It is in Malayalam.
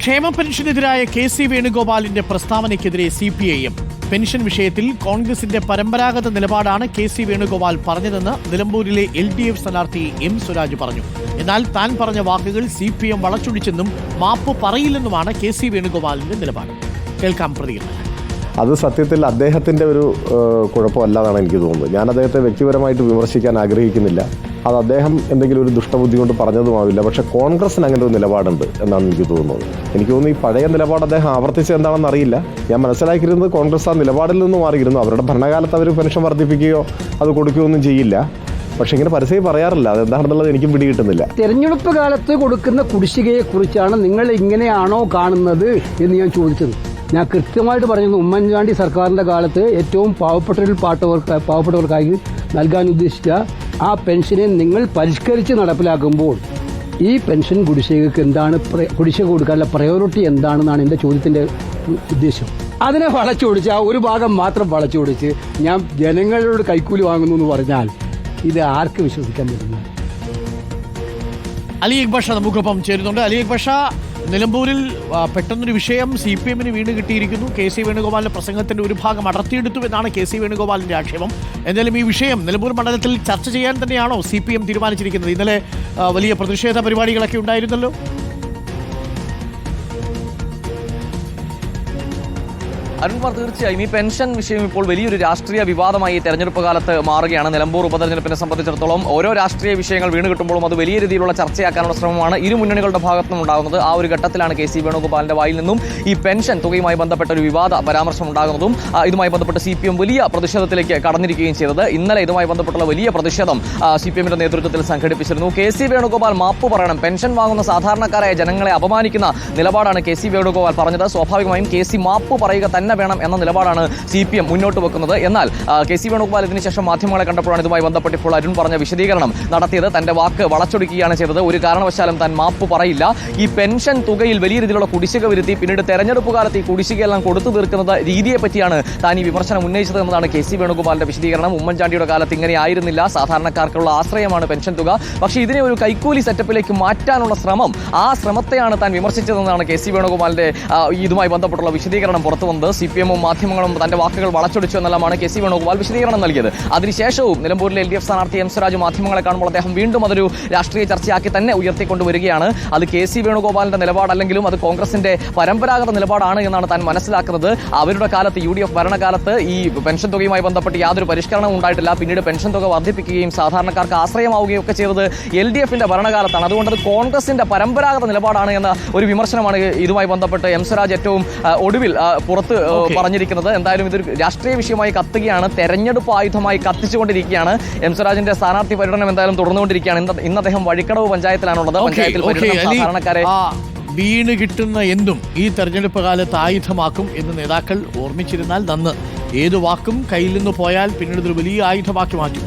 ക്ഷേമ പെൻഷനെതിരായ കെ.സി. വേണുഗോപാലിന്റെ പ്രസ്താവനയ്ക്കെതിരെ CPIM പെൻഷൻ വിഷയത്തിൽ കോൺഗ്രസിന്റെ പരമ്പരാഗത നിലപാടാണ് കെ.സി. വേണുഗോപാൽ പറഞ്ഞതെന്ന് നിലമ്പൂരിലെ LDF സ്ഥാനാർത്ഥി M. സ്വരാജ് പറഞ്ഞു. എന്നാൽ താൻ പറഞ്ഞ വാക്കുകൾ CPM വളച്ചൊടിച്ചെന്നും മാപ്പ് പറയില്ലെന്നുമാണ് കെ.സി. വേണുഗോപാലിന്റെ നിലപാട്. കേൾക്കാം പ്രതികരണം. അത് സത്യത്തിൽ അദ്ദേഹത്തിൻ്റെ ഒരു കുഴപ്പമല്ലാതാണ് എനിക്ക് തോന്നുന്നത്. ഞാൻ അദ്ദേഹത്തെ വ്യക്തിപരമായിട്ട് വിമർശിക്കാൻ ആഗ്രഹിക്കുന്നില്ല. അത് അദ്ദേഹം എന്തെങ്കിലും ഒരു ദുഷ്ടബുദ്ധി കൊണ്ട് പറഞ്ഞതുമാവില്ല. പക്ഷേ കോൺഗ്രസിന് അങ്ങനെ ഒരു നിലപാടുണ്ട് എന്നാണ് എനിക്ക് തോന്നുന്നത്. എനിക്ക് തോന്നുന്നു ഈ പഴയ നിലപാട് അദ്ദേഹം ആവർത്തിച്ചത് എന്താണെന്ന് അറിയില്ല. ഞാൻ മനസ്സിലാക്കിയിരുന്നത് കോൺഗ്രസ് ആ നിലപാടിൽ നിന്ന് മാറിയിരുന്നു. അവരുടെ ഭരണകാലത്ത് അവർ പെൻഷൻ വർദ്ധിപ്പിക്കുകയോ അത് കൊടുക്കുകയോ ഒന്നും ചെയ്യില്ല. പക്ഷെ ഇങ്ങനെ പരസ്യം പറയാറില്ല. അതെന്താണെന്നുള്ളത് എനിക്കും പിടികിട്ടുന്നില്ല. തെരഞ്ഞെടുപ്പ് കാലത്ത് കൊടുക്കുന്ന കുടിശ്ശികയെ കുറിച്ചാണ് നിങ്ങൾ ഇങ്ങനെയാണോ കാണുന്നത് എന്ന് ഞാൻ ചോദിച്ചത്. ഞാൻ കൃത്യമായിട്ട് പറഞ്ഞിരുന്നു, ഉമ്മൻചാണ്ടി സർക്കാരിൻ്റെ കാലത്ത് ഏറ്റവും പാവപ്പെട്ടവർക്കായി നൽകാൻ ഉദ്ദേശിച്ച ആ പെൻഷനെ നിങ്ങൾ പരിഷ്കരിച്ച് നടപ്പിലാക്കുമ്പോൾ ഈ പെൻഷൻ കുടിശ്ശികയ്ക്ക് എന്താണ് കുടിശ്ശിക കൊടുക്കാനുള്ള പ്രയോറിറ്റി എന്താണെന്നാണ് എൻ്റെ ചോദ്യത്തിൻ്റെ ഉദ്ദേശം. അതിനെ വളച്ചൊടിച്ച് ആ ഒരു ഭാഗം മാത്രം വളച്ചൊടിച്ച് ഞാൻ ജനങ്ങളോട് കൈക്കൂലി വാങ്ങുന്നു എന്ന് പറഞ്ഞാൽ ഇത് ആർക്ക് വിശ്വസിക്കാൻ പറ്റുന്നു? അലി അക്ബർ ഷാ നമുക്കൊപ്പം ചേരുന്നുണ്ട്. അലി അക്ബർ ഷാ, നിലമ്പൂരിൽ പെട്ടെന്നൊരു വിഷയം CPM-ന് വീണ് കിട്ടിയിരിക്കുന്നു. കെ.സി. വേണുഗോപാലിന്റെ പ്രസംഗത്തിന്റെ ഒരു ഭാഗം അടർത്തിയെടുത്തു എന്നാണ് കെ.സി. വേണുഗോപാലിന്റെ ആക്ഷേപം. എന്തായാലും ഈ വിഷയം നിലമ്പൂർ മണ്ഡലത്തിൽ ചർച്ച ചെയ്യാൻ തന്നെയാണോ CPM തീരുമാനിച്ചിരിക്കുന്നത്? ഇന്നലെ വലിയ പ്രതിഷേധ പരിപാടികളൊക്കെ ഉണ്ടായിരുന്നല്ലോ. അരുൺകുമാർ, തീർച്ചയായും ഈ പെൻഷൻ വിഷയം ഇപ്പോൾ വലിയൊരു രാഷ്ട്രീയ വിവാദമായി തെരഞ്ഞെടുപ്പ് കാലത്ത് മാറുകയാണ്. നിലമ്പൂർ ഉപതെരഞ്ഞെടുപ്പിനെ സംബന്ധിച്ചിടത്തോളം ഓരോ രാഷ്ട്രീയ വിഷയങ്ങൾ വീണ് കിട്ടുമ്പോഴും അത് വലിയ രീതിയിലുള്ള ചർച്ചയാക്കാനുള്ള ശ്രമമാണ് ഇരു മുന്നണികളുടെ ഭാഗത്തുനിന്നും ഉണ്ടാകുന്നത്. ആ ഒരു ഘട്ടത്തിലാണ് കെ.സി. വേണുഗോപാലിന്റെ വായിൽ നിന്നും ഈ പെൻഷൻ തുകയുമായി ബന്ധപ്പെട്ട ഒരു വിവാദ പരാമർശം ഉണ്ടാകുന്നതും ഇതുമായി ബന്ധപ്പെട്ട് CPM വലിയ പ്രതിഷേധത്തിലേക്ക് കടന്നിരിക്കുകയും ചെയ്തത്. ഇന്നലെ ഇതുമായി ബന്ധപ്പെട്ടുള്ള വലിയ പ്രതിഷേധം CPM-ന്റെ നേതൃത്വത്തിൽ സംഘടിപ്പിച്ചിരുന്നു. കെ.സി. വേണുഗോപാൽ മാപ്പ് പറയണം, പെൻഷൻ വാങ്ങുന്ന സാധാരണക്കാരായ ജനങ്ങളെ അപമാനിക്കുന്ന നിലപാടാണ് കെ.സി. വേണുഗോപാൽ പറഞ്ഞത്. സ്വാഭാവികമായും കെ.സി. മാപ്പ് പറയുക തന്നെ വേണം എന്ന നിലപാടാണ് CPM മുന്നോട്ട് വെക്കുന്നത്. എന്നാൽ കെ.സി. വേണുഗോപാൽ ഇതിനുശേഷം മാധ്യമങ്ങളെ കണ്ടപ്പോഴാണ് ഇതുമായി ബന്ധപ്പെട്ട് ഇപ്പോൾ അരുൺ പറഞ്ഞ വിശദീകരണം നടത്തിയത്. തന്റെ വാക്ക് വളച്ചൊടിക്കുകയാണ് ചെയ്തത്. ഒരു കാരണവശാലും താൻ മാപ്പ് പറയില്ല. ഈ പെൻഷൻ തുകയിൽ വലിയ രീതിയിലുള്ള കുടിശ്ശിക വരുത്തി പിന്നീട് തെരഞ്ഞെടുപ്പ് കാലത്ത് ഈ കുടിശ്ശികയെല്ലാം കൊടുത്തു തീർക്കുന്ന രീതിയെ പറ്റിയാണ് താൻ ഈ വിമർശനം ഉന്നയിച്ചത് എന്നതാണ് കെ.സി. വേണുഗോപാലിന്റെ വിശദീകരണം. ഉമ്മൻചാണ്ടിയുടെ കാലത്ത് ഇങ്ങനെ ആയിരുന്നില്ല, സാധാരണക്കാർക്കുള്ള ആശ്രയമാണ് പെൻഷൻ തുക. പക്ഷേ ഇതിനെ ഒരു കൈക്കൂലി സെറ്റപ്പിലേക്ക് മാറ്റാനുള്ള ശ്രമം, ആ ശ്രമത്തെയാണ് താൻ വിമർശിച്ചതെന്നാണ് കെ.സി. വേണുഗോപാലിന്റെ ഇതുമായി ബന്ധപ്പെട്ടുള്ള വിശദീകരണം പുറത്തു വന്നത്. CPM-ഉം മാധ്യമങ്ങളും തന്റെ വാക്കുകൾ വളച്ചൊടിച്ചു എന്നെല്ലാമാണ് കെ.സി. വേണുഗോപാൽ വിശദീകരണം നൽകിയത്. അതിനുശേഷവും നിലമ്പൂരിലെ LDF സ്ഥാനാർത്ഥി M. സ്വരാജ് മാധ്യമങ്ങളെ കാണുമ്പോൾ അദ്ദേഹം വീണ്ടും അതൊരു രാഷ്ട്രീയ ചർച്ചയാക്കി തന്നെ ഉയർത്തിക്കൊണ്ടുവരികയാണ്. അത് കെ.സി. വേണുഗോപാലിന്റെ നിലപാടല്ലെങ്കിലും അത് കോൺഗ്രസിന്റെ പരമ്പരാഗത നിലപാടാണ് എന്നാണ് താൻ മനസ്സിലാക്കുന്നത്. അവരുടെ കാലത്ത് UDF ഭരണകാലത്ത് ഈ പെൻഷൻ തുകയുമായി ബന്ധപ്പെട്ട് യാതൊരു പരിഷ്കരണവും ഉണ്ടായിട്ടില്ല. പിന്നീട് പെൻഷൻ തുക വർദ്ധിപ്പിക്കുകയും സാധാരണക്കാർക്ക് ആശ്രയമാവുകയും ഒക്കെ ചെയ്തത് LDF-ന്റെ ഭരണകാലത്താണ്. അതുകൊണ്ട് അത് കോൺഗ്രസിന്റെ പരമ്പരാഗത നിലപാടാണ് എന്ന ഒരു വിമർശനമാണ് ഇതുമായി ബന്ധപ്പെട്ട് M. സ്വരാജ് ഏറ്റവും ഒടുവിൽ പുറത്ത് പറഞ്ഞിരിക്കുന്നത്. എന്തായാലും ഇതൊരു രാഷ്ട്രീയ വിഷയമായി കത്തുകയാണ്, തെരഞ്ഞെടുപ്പ് ആയുധമായി കത്തിച്ചുകൊണ്ടിരിക്കുകയാണ്. M. സ്വരാജിന്റെ സ്ഥാനാർത്ഥി പര്യടനം എന്തായാലും തുടർന്നുകൊണ്ടിരിക്കുകയാണ്. ഇന്ന് അദ്ദേഹം വഴിക്കടവ് പഞ്ചായത്തിലാണുള്ളത്. പഞ്ചായത്തിൽ സാധാരണക്കാരെ വീണ് കിട്ടുന്ന എന്തും ഈ തെരഞ്ഞെടുപ്പ് കാലത്ത് ആയുധമാക്കും എന്ന് നേതാക്കൾ ഓർമ്മിച്ചിരുന്നാൽ നന്ന്. ഏതു വാക്കും കയ്യിൽ നിന്ന് പോയാൽ പിന്നീട് ഇതൊരു വലിയ ആയുധമാക്കി മാറ്റും.